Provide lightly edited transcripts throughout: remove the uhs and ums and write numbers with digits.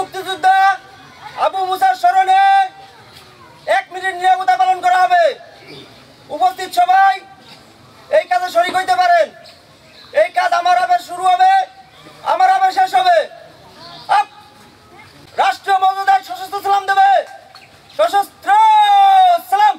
মুক্তিযোদ্ধা আবু মুসার স্মরণে 1 মিনিট নীরবতা পালন করা হবে। উপস্থিত সবাই এই কাজে শরীক হইতে পারেন। এই কাজ আমার আবার শুরু হবে, আমার আবার শেষ হবে। রাষ্ট্রীয় মর্যাদায় সশস্ত্র সালাম দেবে। সশস্ত্র সালাম।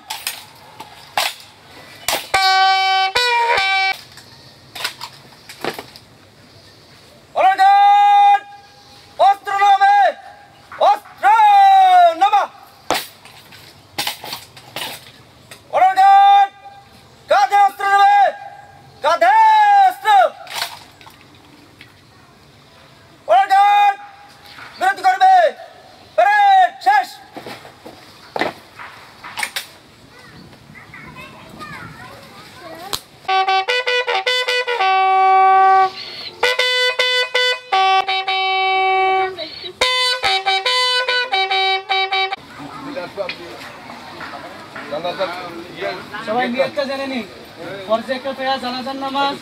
সবাই নিয়তটা জেনে নিন। ফরজে কিফায়া জানাজার নামাজ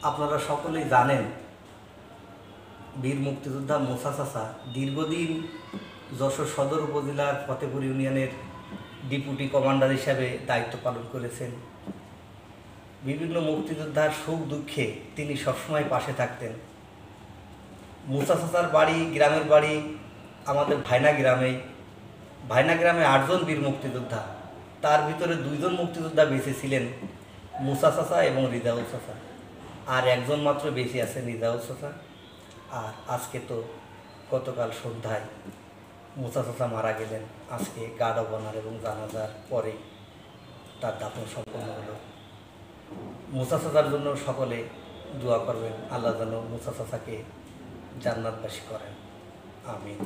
আপনারা সকলেই জানেন বীর মুক্তিযোদ্ধা মুসা চাচা দীর্ঘদিন যশোর সদর উপজেলার ফতেপুর ইউনিয়নের ডেপুটি কমান্ডার হিসাবে দায়িত্ব পালন করেছেন। বিভিন্ন মুক্তিযোদ্ধার সুখ দুঃখে তিনি সবসময় পাশে থাকতেন। মুসা চাচার বাড়ি, গ্রামের বাড়ি আমাদের ভাইনা গ্রামে 8 জন বীর মুক্তিযোদ্ধা, তার ভিতরে 2 জন মুক্তিযোদ্ধা বেঁচে ছিলেন, মুসা চাচা এবং রিজাউল চাচা। আর একজন মাত্র বেঁচে আছেন, রিজাউল চাচা। আর আজকে তো গতকাল সন্ধ্যায় মুসা চাচা মারা গেলেন। আজকে গার্ড অব অনার এবং জানাজার পরে তার দাফন সম্পন্ন হলো। মুসা চাচার জন্য সকলে দোয়া করবেন, আল্লাহ যেন মুসা চাচাকে জান্নাতবাসী করেন। আমিন।